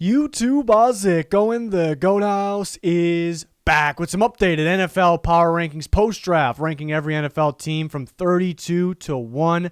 YouTube Ozick going the Goat House is back with some updated NFL power rankings post-draft, ranking every NFL team from 32 to 1.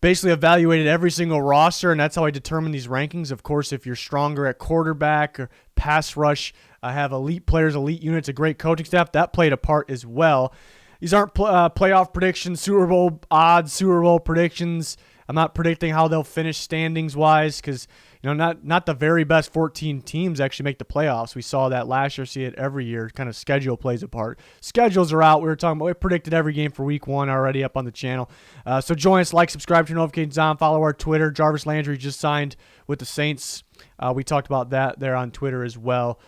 Basically evaluated every single roster, and that's how I determine these rankings. Of course, if you're stronger at quarterback or pass rush, have elite players, elite units, a great coaching staff, that played a part as well. These aren't playoff predictions, Super Bowl odds, Super Bowl predictions. I'm not predicting how they'll finish standings-wise because not the very best 14 teams actually make the playoffs. We saw that last year, see it every year. Kind of schedule plays a part. Schedules are out. We predicted every game for week 1 already up on the channel. So join us, like, subscribe to your notifications on, follow our Twitter. Jarvis Landry just signed with the Saints. We talked about that there on Twitter as well.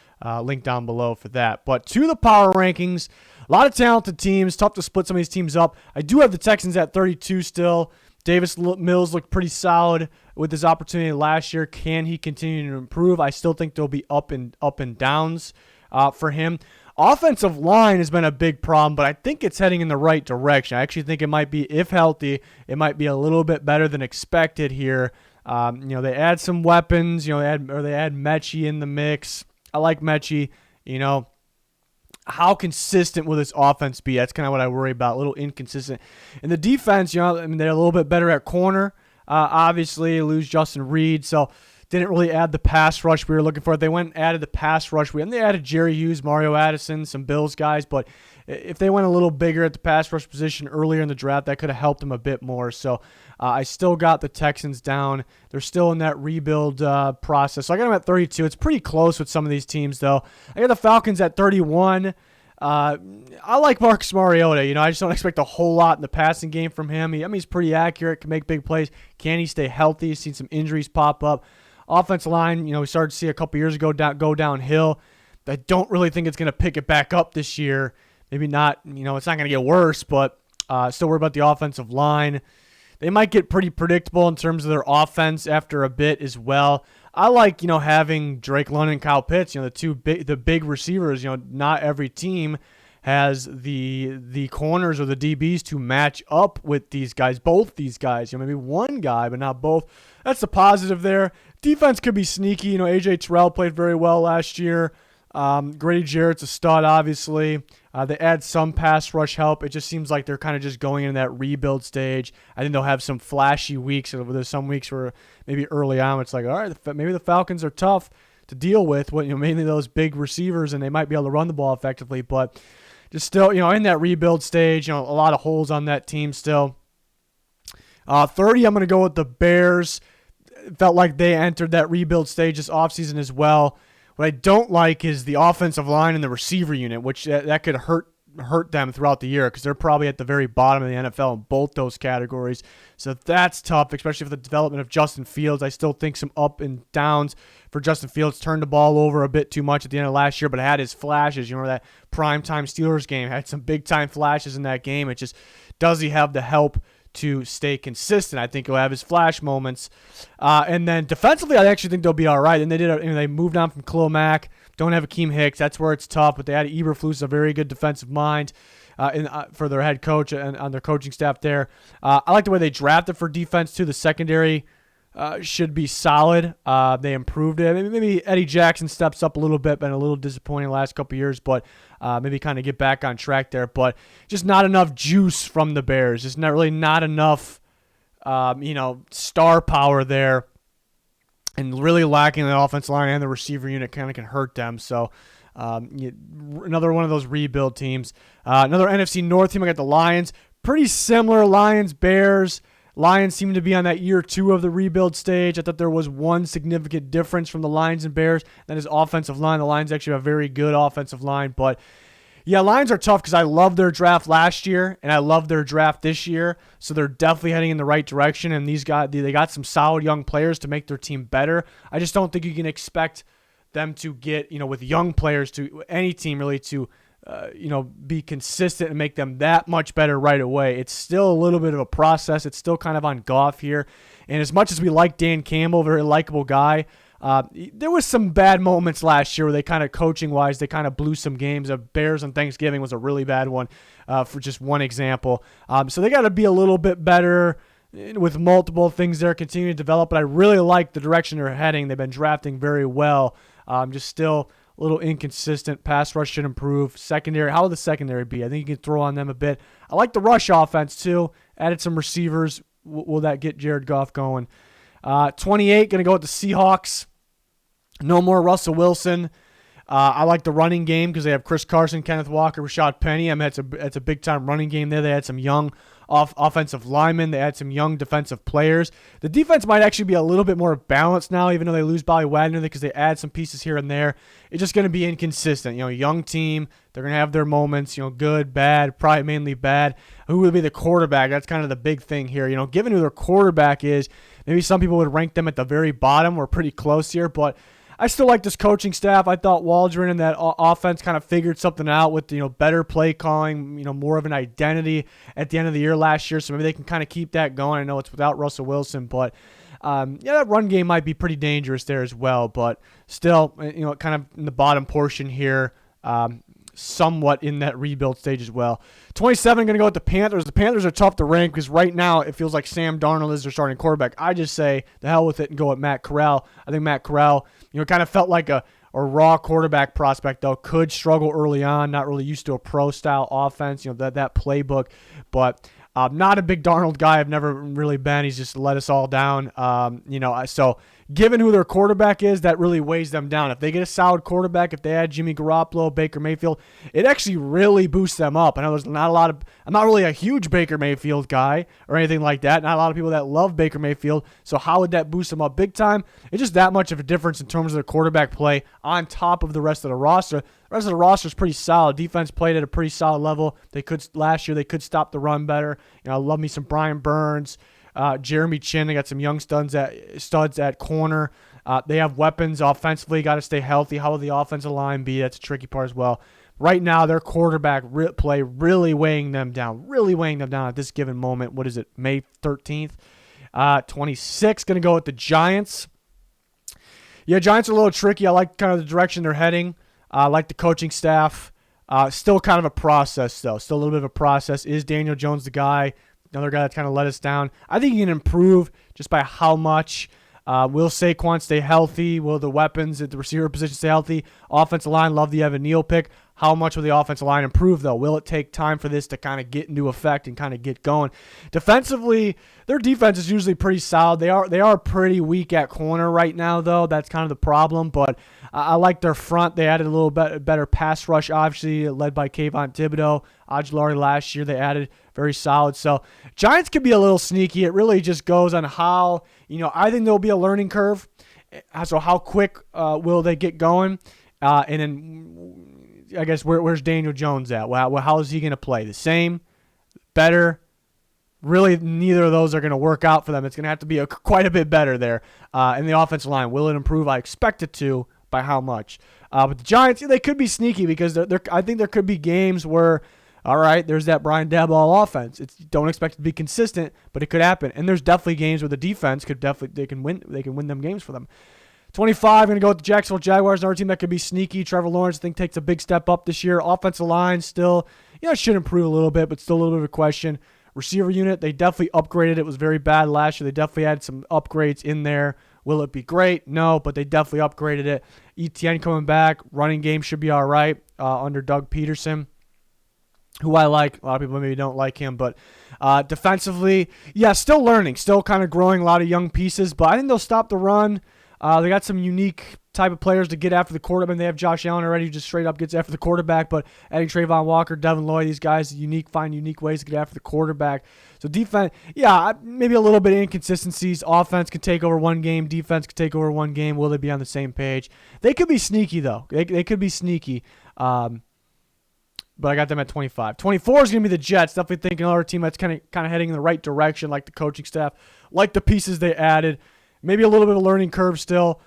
Link down below for that. But to the power rankings, a lot of talented teams. Tough to split some of these teams up. I do have the Texans at 32 still. Davis Mills looked pretty solid with his opportunity last year. Can he continue to improve? I still think there'll be up and downs for him. Offensive line has been a big problem, but I think it's heading in the right direction. I actually think it might be, if healthy, it might be a little bit better than expected here. They add some weapons. They add Mechie in the mix. I like Mechie. How consistent will this offense be? That's kind of what I worry about, a little inconsistent. And the defense, they're a little bit better at corner. Obviously, lose Justin Reed, so didn't really add the pass rush we were looking for. They went and added the pass rush. And they added Jerry Hughes, Mario Addison, some Bills guys, but if they went a little bigger at the pass rush position earlier in the draft, that could have helped them a bit more. So I still got the Texans down. They're still in that rebuild process. So I got them at 32. It's pretty close with some of these teams, though. I got the Falcons at 31. I like Marcus Mariota. I just don't expect a whole lot in the passing game from him. He's pretty accurate, can make big plays. Can he stay healthy? Seen some injuries pop up. Offensive line, we started to see a couple years ago go downhill. I don't really think it's going to pick it back up this year. Maybe not, it's not going to get worse, but still worried about the offensive line. They might get pretty predictable in terms of their offense after a bit as well. I like, having Drake London and Kyle Pitts, the big receivers. Not every team has the corners or the DBs to match up with these guys, both these guys. Maybe one guy, but not both. That's the positive there. Defense could be sneaky. AJ Terrell played very well last year. Grady Jarrett's a stud, obviously. They add some pass rush help. It just seems like they're kind of just going into that rebuild stage. I think they'll have some flashy weeks. There's some weeks where maybe early on it's like, all right, maybe the Falcons are tough to deal with. Mainly those big receivers, and they might be able to run the ball effectively. But just still, in that rebuild stage, a lot of holes on that team still. 30, I'm going to go with the Bears. It felt like they entered that rebuild stage this offseason as well. What I don't like is the offensive line and the receiver unit, which that could hurt them throughout the year because they're probably at the very bottom of the NFL in both those categories. So that's tough, especially for the development of Justin Fields. I still think some up and downs for Justin Fields. Turned the ball over a bit too much at the end of last year, but had his flashes. That primetime Steelers game had some big-time flashes in that game. It just, does he have the help to stay consistent? I think he'll have his flash moments. And then defensively, I actually think they'll be all right. And they moved on from Khalil Mack. Don't have Akeem Hicks. That's where it's tough. But they added Eberflus, a very good defensive mind for their head coach and on their coaching staff there. I like the way they drafted for defense, too. The secondary should be solid. They improved it. Maybe Eddie Jackson steps up a little bit, been a little disappointing the last couple of years, but maybe kind of get back on track there. But just not enough juice from the Bears. Just not enough, star power there, and really lacking the offensive line and the receiver unit kind of can hurt them. So another one of those rebuild teams. Another NFC North team, I got the Lions. Pretty similar, Lions, Bears. Lions seem to be on that year 2 of the rebuild stage. I thought there was one significant difference from the Lions and Bears. That is offensive line. The Lions actually have a very good offensive line. But, yeah, Lions are tough because I loved their draft last year, and I love their draft this year. So they're definitely heading in the right direction, and they got some solid young players to make their team better. I just don't think you can expect them to get, with young players, to any team really, to be consistent and make them that much better right away. It's still a little bit of a process. It's still kind of on Goff here. And as much as we like Dan Campbell, very likable guy, there was some bad moments last year where they kind of coaching-wise, they kind of blew some games. Bears on Thanksgiving was a really bad one for just one example. So they got to be a little bit better with multiple things there continuing to develop, but I really like the direction they're heading. They've been drafting very well. Just still a little inconsistent. Pass rush should improve. Secondary, how will the secondary be? I think you can throw on them a bit. I like the rush offense too. Added some receivers. Will that get Jared Goff going? 28, going to go with the Seahawks. No more Russell Wilson. I like the running game because they have Chris Carson, Kenneth Walker, Rashad Penny. I mean, it's a big-time running game there. They had some young offensive linemen. They had some young defensive players. The defense might actually be a little bit more balanced now, even though they lose Bobby Wagner because they add some pieces here and there. It's just going to be inconsistent. Young team. They're going to have their moments, good, bad, probably mainly bad. Who will be the quarterback? That's kind of the big thing here. Given who their quarterback is, maybe some people would rank them at the very bottom. We're pretty close here, but I still like this coaching staff. I thought Waldron and that offense kind of figured something out with better play calling, more of an identity at the end of the year last year. So maybe they can kind of keep that going. I know it's without Russell Wilson, but that run game might be pretty dangerous there as well. But still, kind of in the bottom portion here, somewhat in that rebuild stage as well. 27, going to go with the Panthers. The Panthers are tough to rank because right now it feels like Sam Darnold is their starting quarterback. I just say the hell with it and go with Matt Corral. I think Matt Corral, kind of felt like a raw quarterback prospect, though. Could struggle early on, not really used to a pro-style offense, that playbook. But not a big Darnold guy. I've never really been. He's just let us all down. So given who their quarterback is, that really weighs them down. If they get a solid quarterback, if they add Jimmy Garoppolo, Baker Mayfield, it actually really boosts them up. I know there's not a lot of – I'm not really a huge Baker Mayfield guy or anything like that. Not a lot of people that love Baker Mayfield. So how would that boost them up big time? It's just that much of a difference in terms of their quarterback play on top of the rest of the roster. The rest of the roster is pretty solid. Defense played at a pretty solid level. Last year they could stop the run better. I love me some Brian Burns. Jeremy Chin, they got some young studs at corner. They have weapons offensively, got to stay healthy. How will the offensive line be? That's a tricky part as well. Right now, their quarterback play really weighing them down at this given moment. What is it, May 13th? 26, going to go with the Giants. Yeah, Giants are a little tricky. I like kind of the direction they're heading. I like the coaching staff. Still kind of a process, though. Still a little bit of a process. Is Daniel Jones the guy? Another guy that's kind of let us down. I think he can improve just by how much. Will Saquon stay healthy? Will the weapons at the receiver position stay healthy? Offensive line, love the Evan Neal pick. How much will the offensive line improve, though? Will it take time for this to kind of get into effect and kind of get going? Defensively, their defense is usually pretty solid. They are pretty weak at corner right now, though. That's kind of the problem. But I like their front. They added a little bit better pass rush, obviously, led by Kayvon Thibodeau. Ojulari last year, they added very solid. So Giants could be a little sneaky. It really just goes on how, I think there'll be a learning curve. So how quick will they get going? And then I guess where's Daniel Jones at? Well, how is he going to play? The same? Better? Really, neither of those are going to work out for them. It's going to have to be quite a bit better there. In the offensive line, will it improve? I expect it to. By how much? But the Giants, they could be sneaky because I think there could be games where, all right, there's that Brian Daboll offense. Don't expect it to be consistent, but it could happen. And there's definitely games where the defense they can win them games for them. 25, going to go with the Jacksonville Jaguars, another team that could be sneaky. Trevor Lawrence, I think, takes a big step up this year. Offensive line still, it should improve a little bit, but still a little bit of a question. Receiver unit, they definitely upgraded. It was very bad last year. They definitely had some upgrades in there. Will it be great? No, but they definitely upgraded it. ETN coming back. Running game should be all right under Doug Peterson, who I like. A lot of people maybe don't like him, but defensively, still learning, still kind of growing. A lot of young pieces, but I think they'll stop the run. They got some unique type of players to get after the quarterback. They have Josh Allen already who just straight up gets after the quarterback, but adding Trayvon Walker, Devin Lloyd, these guys find unique ways to get after the quarterback. So defense, maybe a little bit of inconsistencies. Offense can take over one game. Defense can take over one game. Will they be on the same page? They could be sneaky, though. They could be sneaky. But I got them at 25. 24 is going to be the Jets. Definitely thinking another team that's kind of heading in the right direction, like the coaching staff, like the pieces they added. Maybe a little bit of a learning curve still.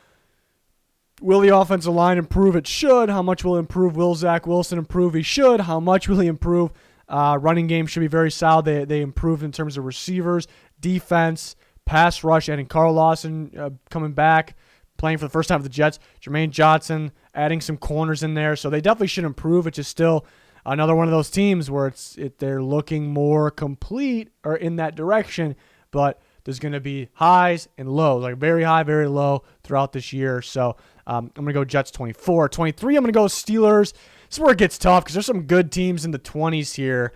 Will the offensive line improve? It should. How much will it improve? Will Zach Wilson improve? He should. How much will he improve? Running game should be very solid. They improved in terms of receivers, defense, pass rush, adding Carl Lawson coming back, playing for the first time for the Jets. Jermaine Johnson adding some corners in there. So they definitely should improve. It's just still another one of those teams where they're looking more complete or in that direction. But there's going to be highs and lows, like very high, very low throughout this year. So I'm going to go Jets 24. 23, I'm going to go Steelers. This is where it gets tough because there's some good teams in the 20s here.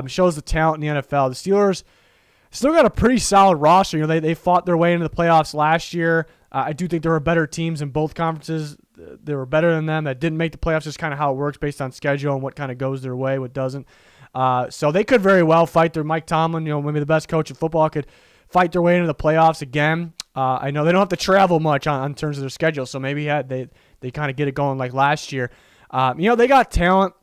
Shows the talent in the NFL. The Steelers still got a pretty solid roster. You know, they fought their way into the playoffs last year. I do think there were better teams in both conferences. They were better than them that didn't make the playoffs, just kind of how it works based on schedule and what kind of goes their way, what doesn't. So they could very well fight their Mike Tomlin, you know, maybe the best coach in football, could fight their way into the playoffs again. I know they don't have to travel much on terms of their schedule, so maybe they kind of get it going like last year. You know, they got talent.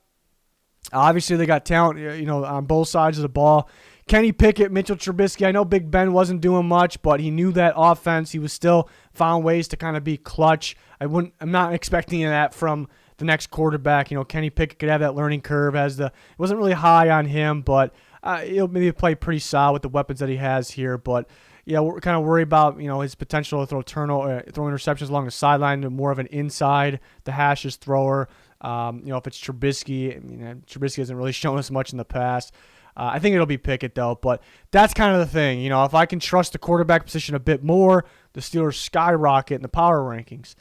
Obviously, they got talent, you know, on both sides of the ball. Kenny Pickett, Mitchell Trubisky. I know Big Ben wasn't doing much, but he knew that offense. He was still found ways to kind of be clutch. I'm not expecting that from the next quarterback. You know, Kenny Pickett could have that learning curve. It wasn't really high on him, but he'll maybe play pretty solid with the weapons that he has here. But yeah, we're kind of worried about, you know, his potential to throw interceptions along the sideline, to more of an inside the hashes thrower. You know, if it's Trubisky, I mean, Trubisky hasn't really shown us much in the past. I think it'll be Pickett, though, but that's kind of the thing. You know, if I can trust the quarterback position a bit more, the Steelers skyrocket in the power rankings.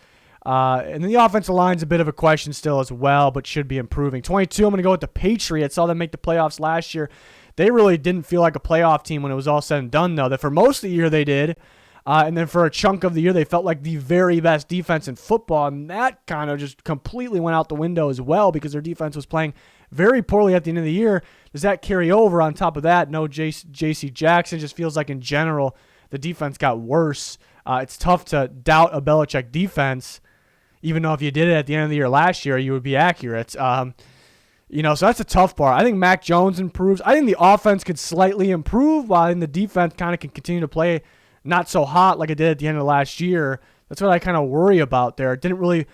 And then the offensive line's a bit of a question still as well, but should be improving. 22, I'm going to go with the Patriots. Saw them make the playoffs last year. They really didn't feel like a playoff team when it was all said and done, though. That for most of the year they did. And then for a chunk of the year, they felt like the very best defense in football, and that kind of just completely went out the window as well because their defense was playing very poorly at the end of the year. Does that carry over? On top of that, no J.C. Jackson. Just feels like in general the defense got worse. It's tough to doubt a Belichick defense, even though if you did it at the end of the year last year, you would be accurate. You know, so that's a tough part. I think Mac Jones improves. I think the offense could slightly improve, while I think the defense kind of can continue to play not so hot like it did at the end of last year. That's what I kind of worry about there. It didn't really,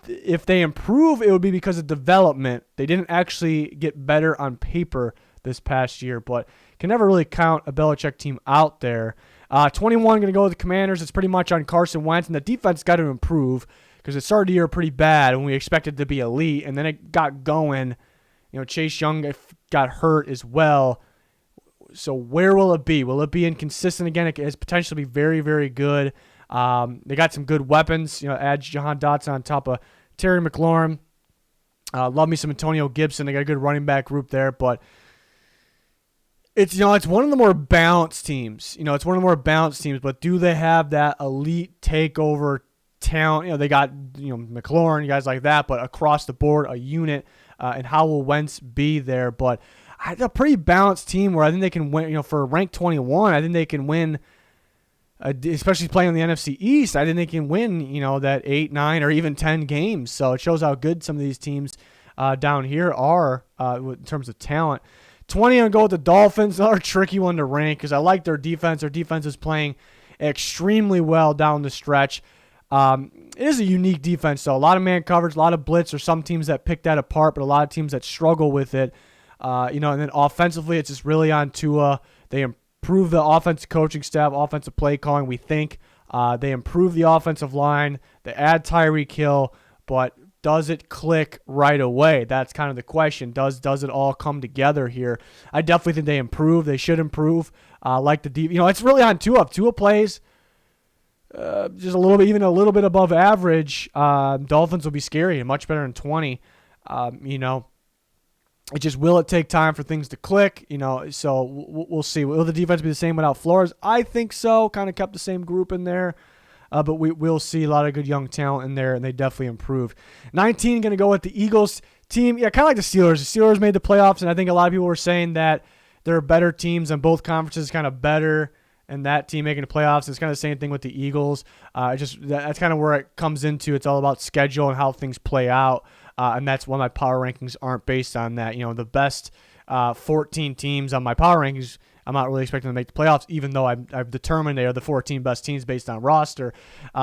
if they improve, it would be because of development. They didn't actually get better on paper this past year, but can never really count a Belichick team out there. 21, going to go with the Commanders. It's pretty much on Carson Wentz, and the defense got to improve because it started the year pretty bad when we expected it to be elite, and then it got going. You know, Chase Young got hurt as well. So where will it be? Will it be inconsistent again? It has potential to be very, very good. They got some good weapons. You know, add Jahan Dotson on top of Terry McLaurin. Love me some Antonio Gibson. They got a good running back group there, but it's one of the more balanced teams. But do they have that elite takeover talent? You know, they got McLaurin, guys like that, but across the board, a unit. And how will Wentz be there? But a pretty balanced team where I think they can win. You know, for ranked 21, I think they can win. Especially playing on the NFC East, I think they can win. You know, that 8, 9, or even 10 games. So it shows how good some of these teams down here are in terms of talent. 20, I'm going to go with the Dolphins. Another tricky one to rank because I like their defense. Their defense is playing extremely well down the stretch. It is a unique defense, though. A lot of man coverage, a lot of blitz. There's some teams that pick that apart, but a lot of teams that struggle with it. And then offensively, it's just really on Tua. They improve the offensive coaching staff, offensive play calling, we think. They improve the offensive line. They add Tyreek Hill, but does it click right away? That's kind of the question. Does it all come together here? I definitely think they improve. They should improve. Like the deep, it's really on Tua. If Tua plays just a little bit, even a little bit above average, Dolphins will be scary and much better than 20. It just, will it take time for things to click? So we'll see. Will the defense be the same without Flores? I think so. Kind of kept the same group in there. But we'll see a lot of good young talent in there, and they definitely improved. 19, going to go with the Eagles team. Yeah, kind of like the Steelers. The Steelers made the playoffs, and I think a lot of people were saying that there are better teams in both conferences, kind of better, and that team making the playoffs. It's kind of the same thing with the Eagles. That's kind of where it comes into. It's all about schedule and how things play out, and that's why my power rankings aren't based on that. The best 14 teams on my power rankings, I'm not really expecting them to make the playoffs, even though I've determined they are the 14 best teams based on roster.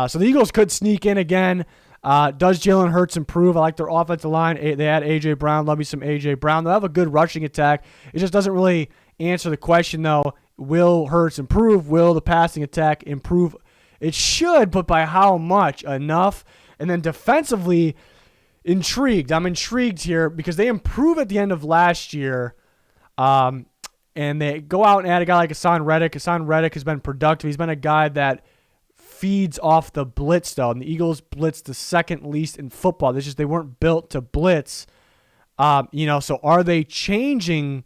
So the Eagles could sneak in again. Does Jalen Hurts improve? I like their offensive line. They add A.J. Brown. Love me some A.J. Brown. They'll have a good rushing attack. It just doesn't really answer the question, though. Will Hurts improve? Will the passing attack improve? It should, but by how much? Enough? And then defensively, intrigued. I'm intrigued here because they improved at the end of last year. and they go out and add a guy like Hassan Reddick. Hassan Reddick has been productive. He's been a guy that feeds off the blitz, though, and the Eagles blitzed the second least in football. They weren't built to blitz. So are they changing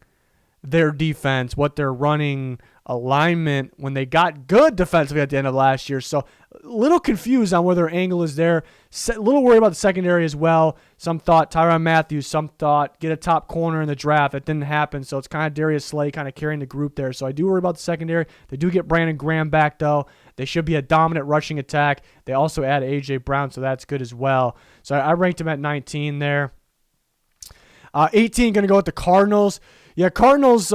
their defense, what they're running alignment when they got good defensively at the end of last year? So a little confused on where their angle is there. A little worried about the secondary as well. Some thought Tyrann Mathieu, some thought get a top corner in the draft. That didn't happen, so it's kind of Darius Slay kind of carrying the group there. So I do worry about the secondary. They do get Brandon Graham back, though. They should be a dominant rushing attack. They also add A.J. Brown, so that's good as well. So I ranked him at 19 there. 18, going to go with the Cardinals. Yeah, Cardinals,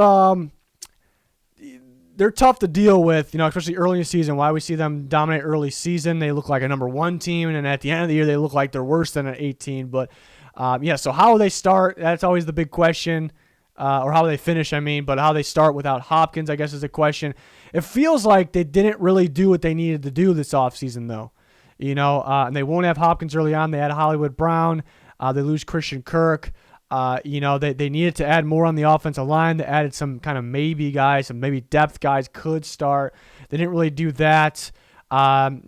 they're tough to deal with, especially early in the season. Why we see them dominate early season, they look like a number 1 team, and at the end of the year, they look like they're worse than an 18. But, so how they start, that's always the big question, or how they finish, but how they start without Hopkins, I guess, is the question. It feels like they didn't really do what they needed to do this offseason, though. And they won't have Hopkins early on. They had Hollywood Brown. They lose Christian Kirk. They needed to add more on the offensive line. They added some kind of maybe guys, some maybe depth guys could start. They didn't really do that. They on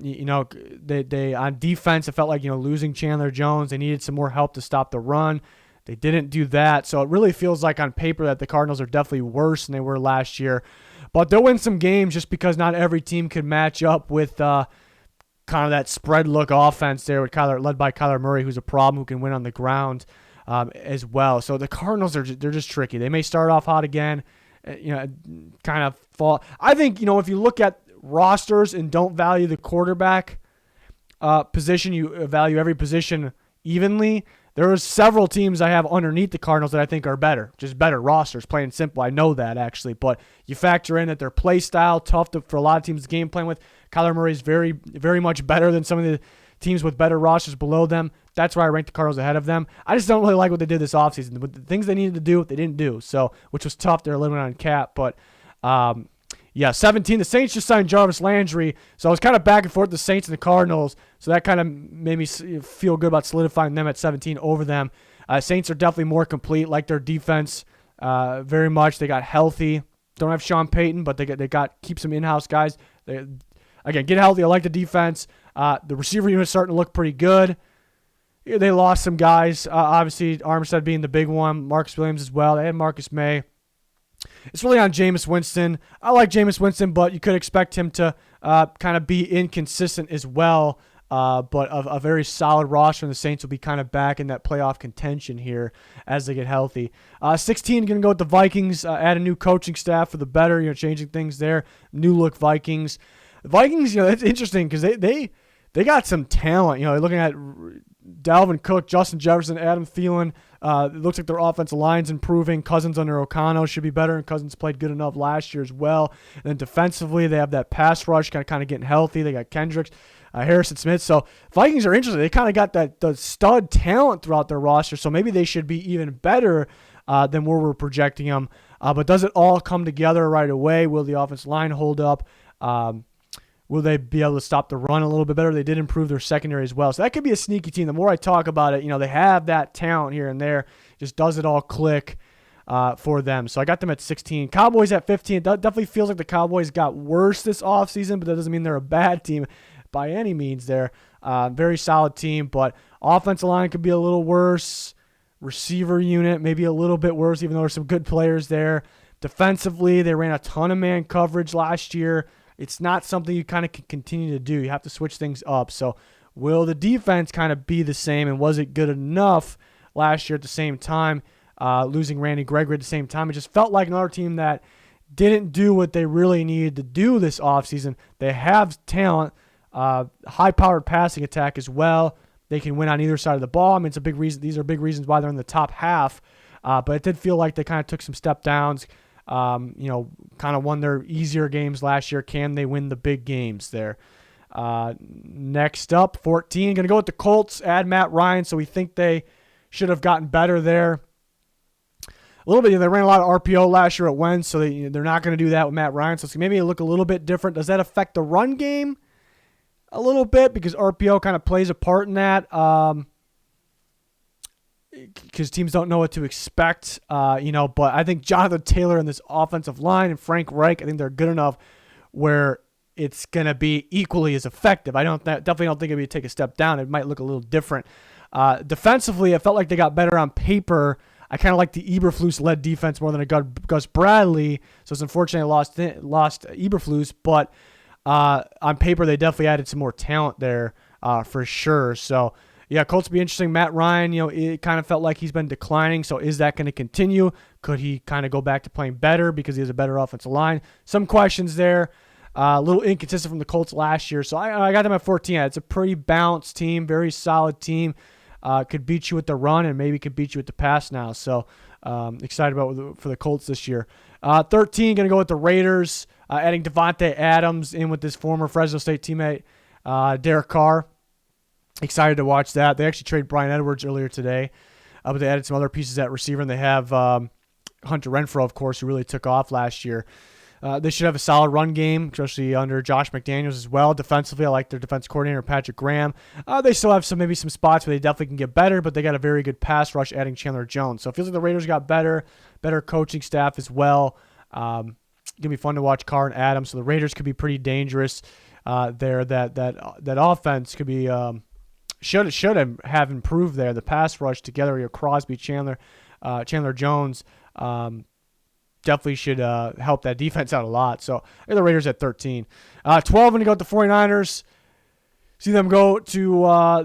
defense, it felt like, losing Chandler Jones. They needed some more help to stop the run. They didn't do that. So it really feels like on paper that the Cardinals are definitely worse than they were last year. But they'll win some games just because not every team could match up with kind of that spread look offense there with led by Kyler Murray, who's a problem, who can win on the ground. As well. So the Cardinals, they're just tricky. They may start off hot again, kind of fall. I think, if you look at rosters and don't value the quarterback position, you value every position evenly. There are several teams I have underneath the Cardinals that I think are better, just better rosters, plain and simple. I know that, actually. But you factor in that their play style, tough for a lot of teams to game plan with. Kyler Murray is very, very much better than some of the teams with better rosters below them. That's why I ranked the Cardinals ahead of them. I just don't really like what they did this offseason. The things they needed to do, they didn't do. So, which was tough. They're limited on cap. But, 17. The Saints just signed Jarvis Landry. So I was kind of back and forth, the Saints and the Cardinals. So that kind of made me feel good about solidifying them at 17 over them. Saints are definitely more complete, like their defense very much. They got healthy. Don't have Sean Payton, but they got keep some in-house guys. Again, get healthy. I like the defense. The receiver unit's starting to look pretty good. They lost some guys. Obviously, Armstead being the big one. Marcus Williams as well. They had Marcus May. It's really on Jameis Winston. I like Jameis Winston, but you could expect him to kind of be inconsistent as well. But a very solid roster, and the Saints will be kind of back in that playoff contention here as they get healthy. 16, going to go with the Vikings. Add a new coaching staff for the better, changing things there. New look Vikings. The Vikings, it's interesting because they got some talent. Looking at Dalvin Cook, Justin Jefferson, Adam Thielen. It looks like their offensive line's improving. Cousins under O'Connell should be better, and Cousins played good enough last year as well. And then defensively, they have that pass rush kind of getting healthy. They got Kendricks, Harrison Smith. So Vikings are interesting. They kind of got the stud talent throughout their roster, so maybe they should be even better than where we're projecting them. But does it all come together right away? Will the offensive line hold up? Will they be able to stop the run a little bit better? They did improve their secondary as well. So that could be a sneaky team. The more I talk about it, they have that talent here and there. Just does it all click for them. So I got them at 16. Cowboys at 15. It definitely feels like the Cowboys got worse this offseason, but that doesn't mean they're a bad team by any means. They're very solid team, but offensive line could be a little worse. Receiver unit maybe a little bit worse, even though there's some good players there. Defensively, they ran a ton of man coverage last year. It's not something you kind of can continue to do. You have to switch things up. So will the defense kind of be the same, and was it good enough last year at the same time, losing Randy Gregory at the same time? It just felt like another team that didn't do what they really needed to do this offseason. They have talent, high-powered passing attack as well. They can win on either side of the ball. It's a big reason. These are big reasons why they're in the top half. But it did feel like they kind of took some step downs. Kind of won their easier games last year. Can they win the big games there? Next up, 14. Going to go with the Colts. Add Matt Ryan. So we think they should have gotten better there. A little bit. They ran a lot of RPO last year at Wentz, so they're not going to do that with Matt Ryan. So it's maybe look a little bit different. Does that affect the run game a little bit? Because RPO kind of plays a part in that. because teams don't know what to expect, but I think Jonathan Taylor and this offensive line and Frank Reich, I think they're good enough where it's going to be equally as effective. I definitely don't think it'll be take a step down. It might look a little different. Defensively, I felt like they got better on paper. I kind of like the Eberflus-led defense more than a Gus Bradley, so it's unfortunate I lost Eberflus, but on paper they definitely added some more talent there for sure. So, yeah, Colts will be interesting. Matt Ryan, it kind of felt like he's been declining, so is that going to continue? Could he kind of go back to playing better because he has a better offensive line? Some questions there. A little inconsistent from the Colts last year, so I got them at 14. It's a pretty balanced team, very solid team. Could beat you with the run and maybe could beat you with the pass now. So excited for the Colts this year. 13, going to go with the Raiders, adding Devontae Adams in with this former Fresno State teammate, Derek Carr. Excited to watch that. They actually traded Bryan Edwards earlier today, but they added some other pieces at receiver, and they have Hunter Renfrow, of course, who really took off last year. They should have a solid run game, especially under Josh McDaniels as well. Defensively, I like their defense coordinator, Patrick Graham. They still have maybe some spots where they definitely can get better, but they got a very good pass rush adding Chandler Jones. So it feels like the Raiders got better coaching staff as well. Going to be fun to watch Carr and Adams. So the Raiders could be pretty dangerous there. That offense could be should have improved there. The pass rush together, Crosby, Chandler Jones, definitely should help that defense out a lot. So I got the Raiders at 13. 12, I'm going to go with the 49ers. See them go to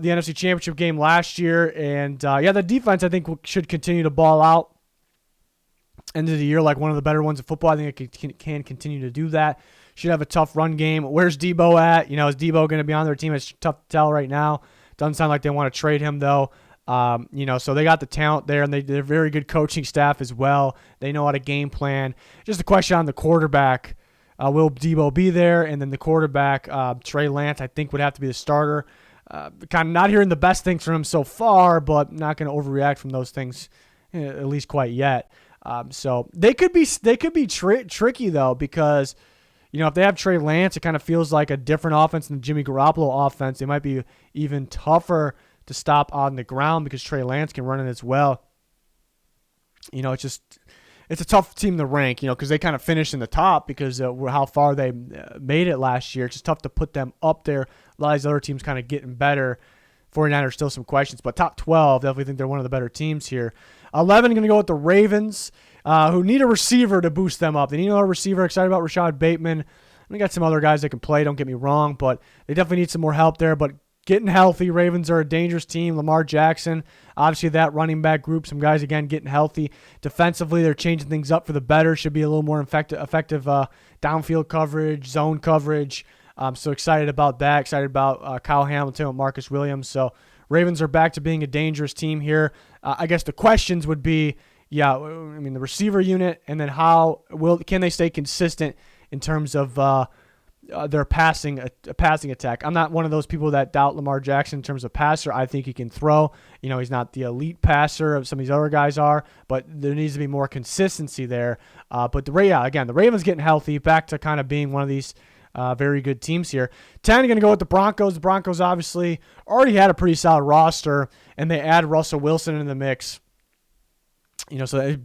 the NFC Championship game last year. And, the defense, I think, should continue to ball out end of the year like one of the better ones in football. I think it can continue to do that. Should have a tough run game. Where's Debo at? Is Debo going to be on their team? It's tough to tell right now. Doesn't sound like they want to trade him, though. So they got the talent there, and they're very good coaching staff as well. They know how to game plan. Just a question on the quarterback. Will Debo be there? And then the quarterback, Trey Lance, I think would have to be the starter. Kind of not hearing the best things from him so far, but not going to overreact from those things, at least quite yet. So they could be tricky, though, because if they have Trey Lance, it kind of feels like a different offense than the Jimmy Garoppolo offense. They might be even tougher to stop on the ground because Trey Lance can run it as well. It's a tough team to rank, because they kind of finished in the top because of how far they made it last year. It's just tough to put them up there. A lot of these other teams kind of getting better. 49ers still some questions, but top 12, definitely think they're one of the better teams here. 11, going to go with the Ravens, who need a receiver to boost them up. They need another receiver. Excited about Rashad Bateman. We got some other guys that can play, don't get me wrong, but they definitely need some more help there. But getting healthy, Ravens are a dangerous team. Lamar Jackson, obviously that running back group, some guys, again, getting healthy. Defensively, they're changing things up for the better. Should be a little more effective downfield coverage, zone coverage. So excited about that. Excited about Kyle Hamilton and Marcus Williams. So Ravens are back to being a dangerous team here. I guess the questions would be, the receiver unit, and then can they stay consistent in terms of their passing attack. I'm not one of those people that doubt Lamar Jackson in terms of passer. I think he can throw. He's not the elite passer of some of these other guys are, but there needs to be more consistency there. But the Ravens getting healthy, back to kind of being one of these very good teams here. 10, going to go with the Broncos. The Broncos obviously already had a pretty solid roster, and they add Russell Wilson into the mix. So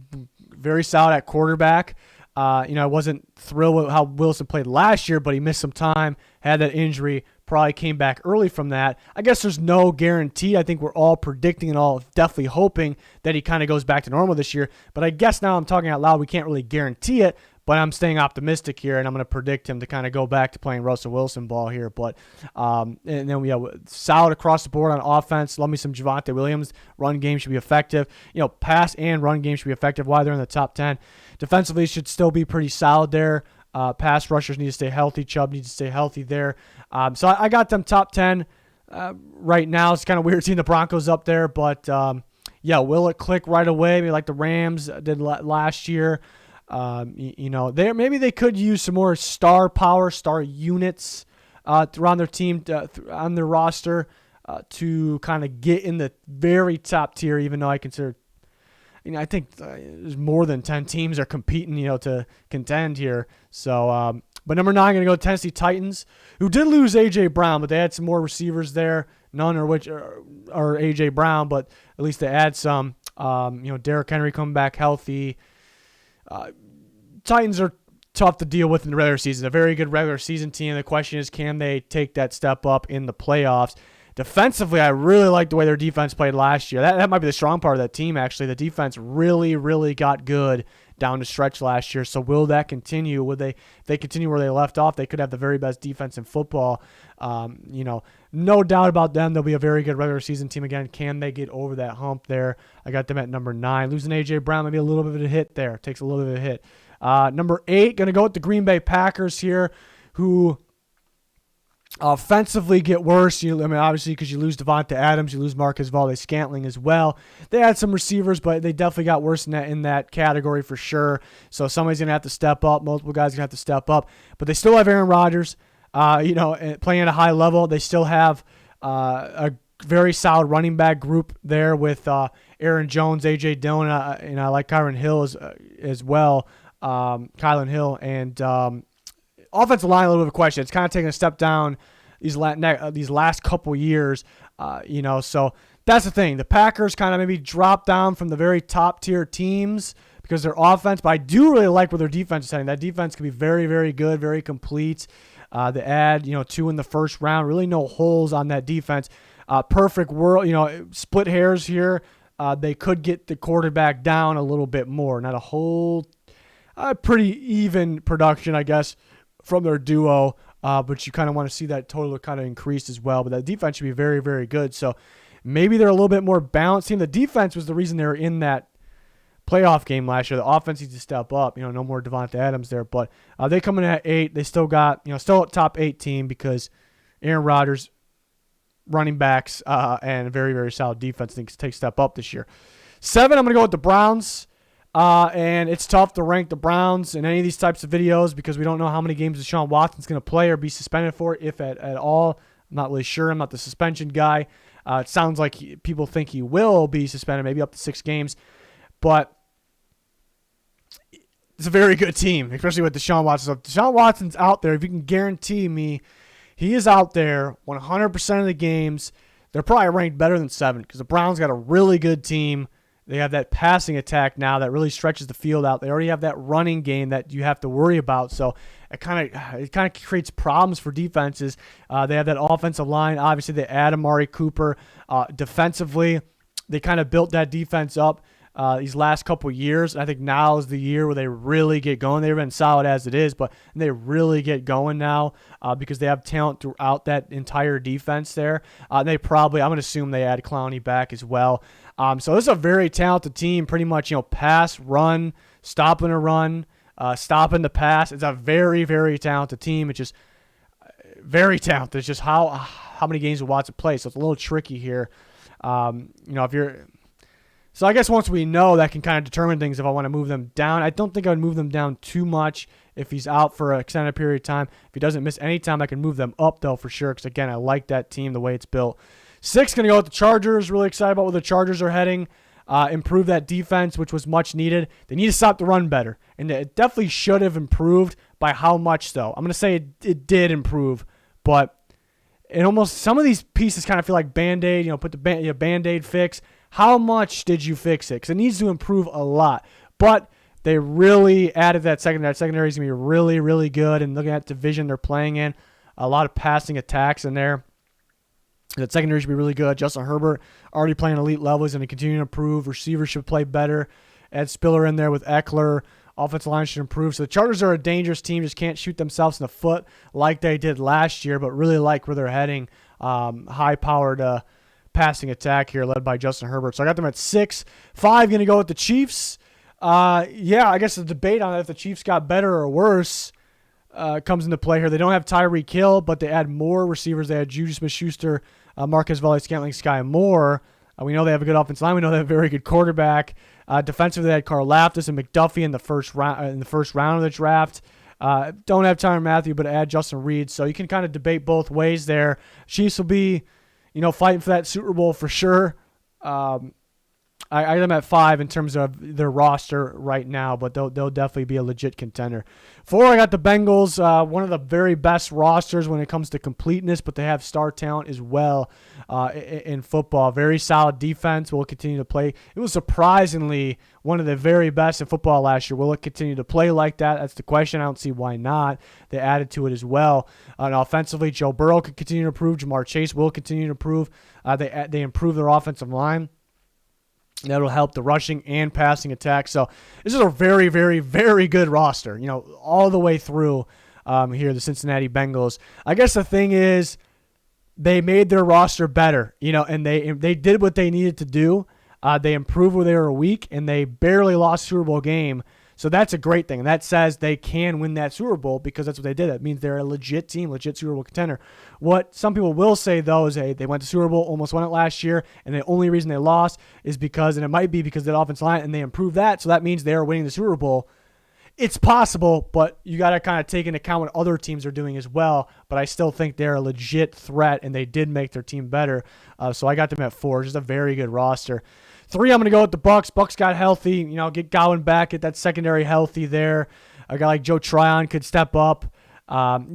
very solid at quarterback. I wasn't thrilled with how Wilson played last year, but he missed some time, had that injury, probably came back early from that. I guess there's no guarantee. I think we're all predicting and all definitely hoping that he kind of goes back to normal this year. But I guess now I'm talking out loud. We can't really guarantee it, but I'm staying optimistic here, and I'm going to predict him to kind of go back to playing Russell Wilson ball here. But and then we have solid across the board on offense. Love me some Javonte Williams. Run game should be effective. Pass and run game should be effective. Why they're in the top 10. Defensively should still be pretty solid there. Pass rushers need to stay healthy. Chubb needs to stay healthy there. So I got them top 10 right now. It's kind of weird seeing the Broncos up there, but will it click right away? Maybe like the Rams did last year. Maybe they could use some more star units around their team, on their roster, to kind of get in the very top tier, even though I consider, I think there's more than 10 teams are competing, to contend here. So, but number 9, going to go to Tennessee Titans, who did lose A.J. Brown, but they had some more receivers there. none or which are A.J. Brown, but at least they add some. Derrick Henry coming back healthy. Titans are tough to deal with in the regular season. A very good regular season team. The question is, can they take that step up in the playoffs? Defensively, I really like the way their defense played last year. That might be the strong part of that team, actually. The defense really, really got good down the stretch last year. So will that continue? If they continue where they left off, they could have the very best defense in football. No doubt about them. They'll be a very good regular season team again. Can they get over that hump there? I got them at number 9. Losing A.J. Brown, maybe a little bit of a hit there. Takes a little bit of a hit. Number 8, going to go with the Green Bay Packers here, who offensively get worse. Obviously, because you lose Devonta Adams, you lose Marcus Valdes-Scantling as well. They had some receivers, but they definitely got worse in that category for sure. So somebody's going to have to step up. Multiple guys are going to have to step up. But they still have Aaron Rodgers, playing at a high level. They still have a very solid running back group there with Aaron Jones, A.J. Dillon, and I like Kyron Hill as well. Kylan Hill, and offensive line, a little bit of a question. It's kind of taking a step down these last couple years, so that's the thing. The Packers kind of maybe drop down from the very top tier teams because their offense, but I do really like where their defense is heading. That defense can be very, very good, very complete. They add, 2 in the first round, really no holes on that defense. Perfect world, split hairs here. They could get the quarterback down a little bit more, not a whole pretty even production, I guess, from their duo, but you kind of want to see that total kind of increase as well. But that defense should be very, very good. So maybe they're a little bit more balanced team. The defense was the reason they were in that playoff game last year. The offense needs to step up. No more Devonta Adams there, but they come in at 8. They still got, still a top 8 team because Aaron Rodgers, running backs, and a very, very solid defense needs to take a step up this year. 7, I'm going to go with the Browns. And it's tough to rank the Browns in any of these types of videos because we don't know how many games Deshaun Watson's going to play or be suspended for, if at all. I'm not really sure. I'm not the suspension guy. It sounds like people think he will be suspended, maybe up to 6 games. But it's a very good team, especially with Deshaun Watson. So if Deshaun Watson's out there, if you can guarantee me he is out there 100% of the games, they're probably ranked better than 7 because the Browns got a really good team. They have that passing attack now that really stretches the field out. They already have that running game that you have to worry about. So it kind of creates problems for defenses. They have that offensive line. Obviously, they add Amari Cooper. Defensively, they kind of built that defense up these last couple years. I think now is the year where they really get going. They've been solid as it is, but they really get going now because they have talent throughout that entire defense there. I'm going to assume they add Clowney back as well. So this is a very talented team, pretty much, pass, run, stopping a run, stopping the pass. It's a very, very talented team. It's just very talented. It's just how many games will Watson play. So it's a little tricky here. So I guess once we know, that can kind of determine things if I want to move them down. I don't think I would move them down too much if he's out for an extended period of time. If he doesn't miss any time, I can move them up, though, for sure, because, again, I like that team, the way it's built. 6, going to go with the Chargers. Really excited about where the Chargers are heading. Improve that defense, which was much needed. They need to stop the run better, and it definitely should have improved. By how much, though? I'm going to say it did improve, but some of these pieces kind of feel like Band-Aid, put the Band-Aid fix. How much did you fix it? Because it needs to improve a lot. But they really added that secondary. That secondary is going to be really, really good. And looking at the division they're playing in, a lot of passing attacks in there. That secondary should be really good. Justin Herbert already playing elite level. He's going to continue to improve. Receivers should play better. Add Spiller in there with Eckler. Offensive line should improve. So the Chargers are a dangerous team. Just can't shoot themselves in the foot like they did last year, but really like where they're heading. High-powered passing attack here led by Justin Herbert. So I got them at 6. 5, going to go with the Chiefs. I guess the debate on if the Chiefs got better or worse comes into play here. They don't have Tyreek Hill, but they add more receivers. They had Juju Smith-Schuster, Marcus Valdes-Scantling, Sky Moore. We know they have a good offensive line. We know they have a very good quarterback. Defensively, they had Karl Laftis and McDuffie in the first round of the draft. Don't have Tyrann Mathieu, but add Justin Reed. So you can kind of debate both ways there. Chiefs will be, fighting for that Super Bowl for sure. I I got them at 5 in terms of their roster right now, but they'll definitely be a legit contender. 4, I got the Bengals, one of the very best rosters when it comes to completeness, but they have star talent as well in football. Very solid defense. Will continue to play. It was surprisingly one of the very best in football last year. Will it continue to play like that? That's the question. I don't see why not. They added to it as well. And offensively, Joe Burrow could continue to improve. Jamar Chase will continue to improve. They improve their offensive line. That'll help the rushing and passing attack. So this is a very, very, very good roster, all the way through here, the Cincinnati Bengals. I guess the thing is they made their roster better, and they did what they needed to do. They improved where they were weak, and they barely lost a Super Bowl game. So that's a great thing. And that says they can win that Super Bowl because that's what they did. That means they're a legit team, legit Super Bowl contender. What some people will say, though, is they went to Super Bowl, almost won it last year, and the only reason they lost is because, and it might be because of the offensive line, and they improved that, so that means they are winning the Super Bowl. It's possible, but you got to kind of take into account what other teams are doing as well. But I still think they're a legit threat, and they did make their team better. So I got them at 4. Just a very good roster. 3, I'm going to go with the Bucs. Bucs got healthy. Get Godwin back, get that secondary healthy there. A guy like Joe Tryon could step up.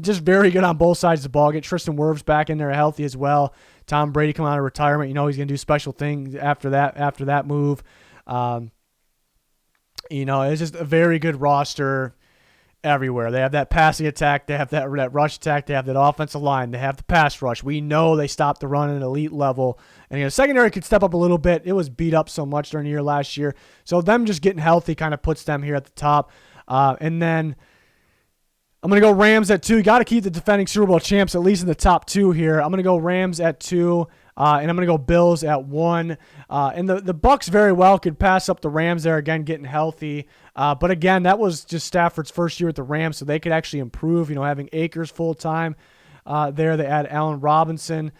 Just very good on both sides of the ball. Get Tristan Wirfs back in there healthy as well. Tom Brady coming out of retirement. He's going to do special things after that move. It's just a very good roster everywhere. They have that passing attack. They have that rush attack. They have that offensive line. They have the pass rush. We know they stopped the run at an elite level. And secondary could step up a little bit. It was beat up so much during the year last year. So them just getting healthy kind of puts them here at the top. And then I'm going to go Rams at 2. You got to keep the defending Super Bowl champs at least in the top 2 here. I'm going to go Rams at 2. And I'm going to go Bills at 1. And the Bucs very well could pass up the Rams there, again, getting healthy. But again, that was just Stafford's first year at the Rams, so they could actually improve, having Akers full-time there. They add Allen Robinson.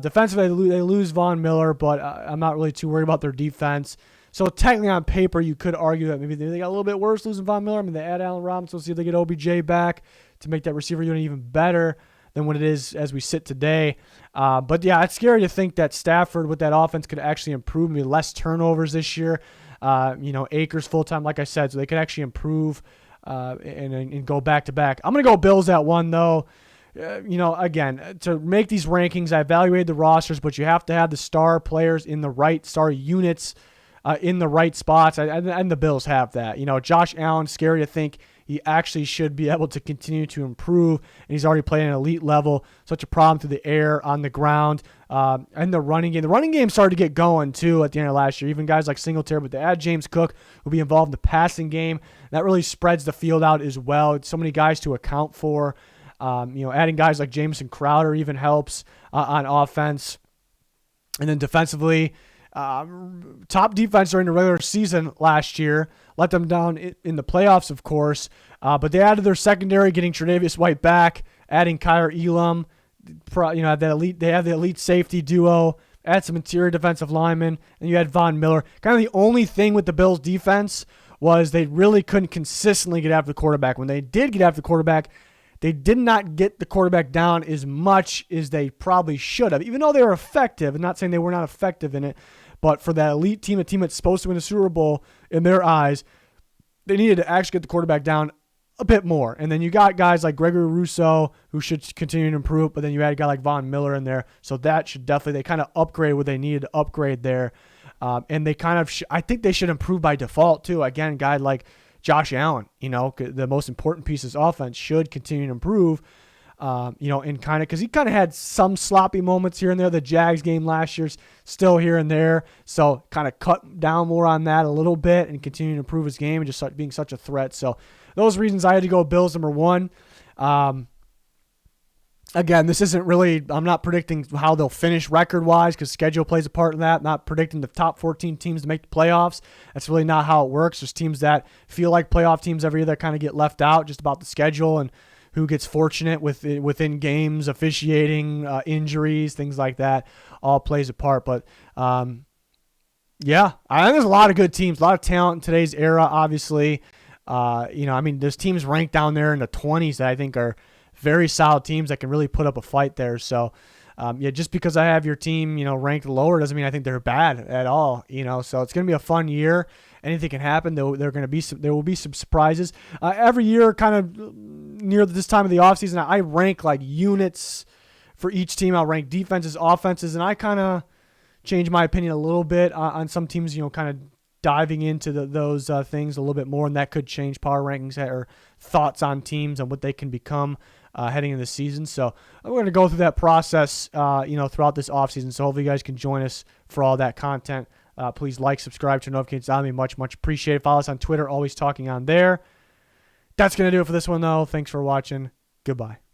Defensively, they lose Von Miller, but I'm not really too worried about their defense. So technically on paper, you could argue that maybe they got a little bit worse losing Von Miller. I mean, they add Allen Robinson. We'll see if they get OBJ back to make that receiver unit even better than what it is as we sit today. But yeah, it's scary to think that Stafford with that offense could actually improve, maybe less turnovers this year. Akers full-time, like I said, so they could actually improve and go back-to-back. I'm going to go Bills at 1, though. Again, to make these rankings, I evaluated the rosters, but you have to have the star players in the right star units in the right spots, and the Bills have that. Josh Allen, scary to think he actually should be able to continue to improve, and he's already playing at an elite level. Such a problem through the air, on the ground, and the running game. The running game started to get going, too, at the end of last year. Even guys like Singletary, but they add James Cook, who'll be involved in the passing game. That really spreads the field out as well. It's so many guys to account for. Adding guys like Jamison Crowder even helps on offense. And then defensively, top defense during the regular season last year. Let them down in the playoffs, of course. But they added their secondary, getting Tre'Davious White back, adding Kyer Elam. They have the elite safety duo. Add some interior defensive linemen, and you had Von Miller. Kind of the only thing with the Bills' defense was they really couldn't consistently get after the quarterback. When they did get after the quarterback, they did not get the quarterback down as much as they probably should have, even though they were effective. I'm not saying they were not effective in it, but for that elite team, a team that's supposed to win the Super Bowl, in their eyes, they needed to actually get the quarterback down a bit more. And then you got guys like Gregory Rousseau, who should continue to improve, but then you had a guy like Von Miller in there. So that should definitely, they kind of upgrade what they needed to upgrade there. And they kind of, I think they should improve by default too. Again, a guy like Josh Allen, the most important piece of his offense, should continue to improve. And kind of, because he kind of had some sloppy moments here and there. The Jags game last year's still here and there. So kind of cut down more on that a little bit and continue to improve his game and just being such a threat. So those reasons I had to go Bills number 1. Again, this isn't really, I'm not predicting how they'll finish record-wise because schedule plays a part in that. I'm not predicting the top 14 teams to make the playoffs. That's really not how it works. There's teams that feel like playoff teams every year that kind of get left out just about the schedule and who gets fortunate within games, officiating, injuries, things like that, all plays a part. But, yeah, I think there's a lot of good teams, a lot of talent in today's era, obviously. There's teams ranked down there in the 20s that I think are very solid teams that can really put up a fight there. So, Just because I have your team, ranked lower doesn't mean I think they're bad at all. So it's going to be a fun year. Anything can happen. There will be some surprises. Every year, kind of near this time of the offseason, I rank like units for each team. I'll rank defenses, offenses, and I kind of change my opinion a little bit on some teams, kind of diving into those things a little bit more, and that could change power rankings or thoughts on teams and what they can become heading into the season. So we're going to go through that process, throughout this offseason. So hopefully you guys can join us for all that content. Please like, subscribe, turn notifications on. That'd be much, much appreciated. Follow us on Twitter, always talking on there. That's going to do it for this one, though. Thanks for watching. Goodbye.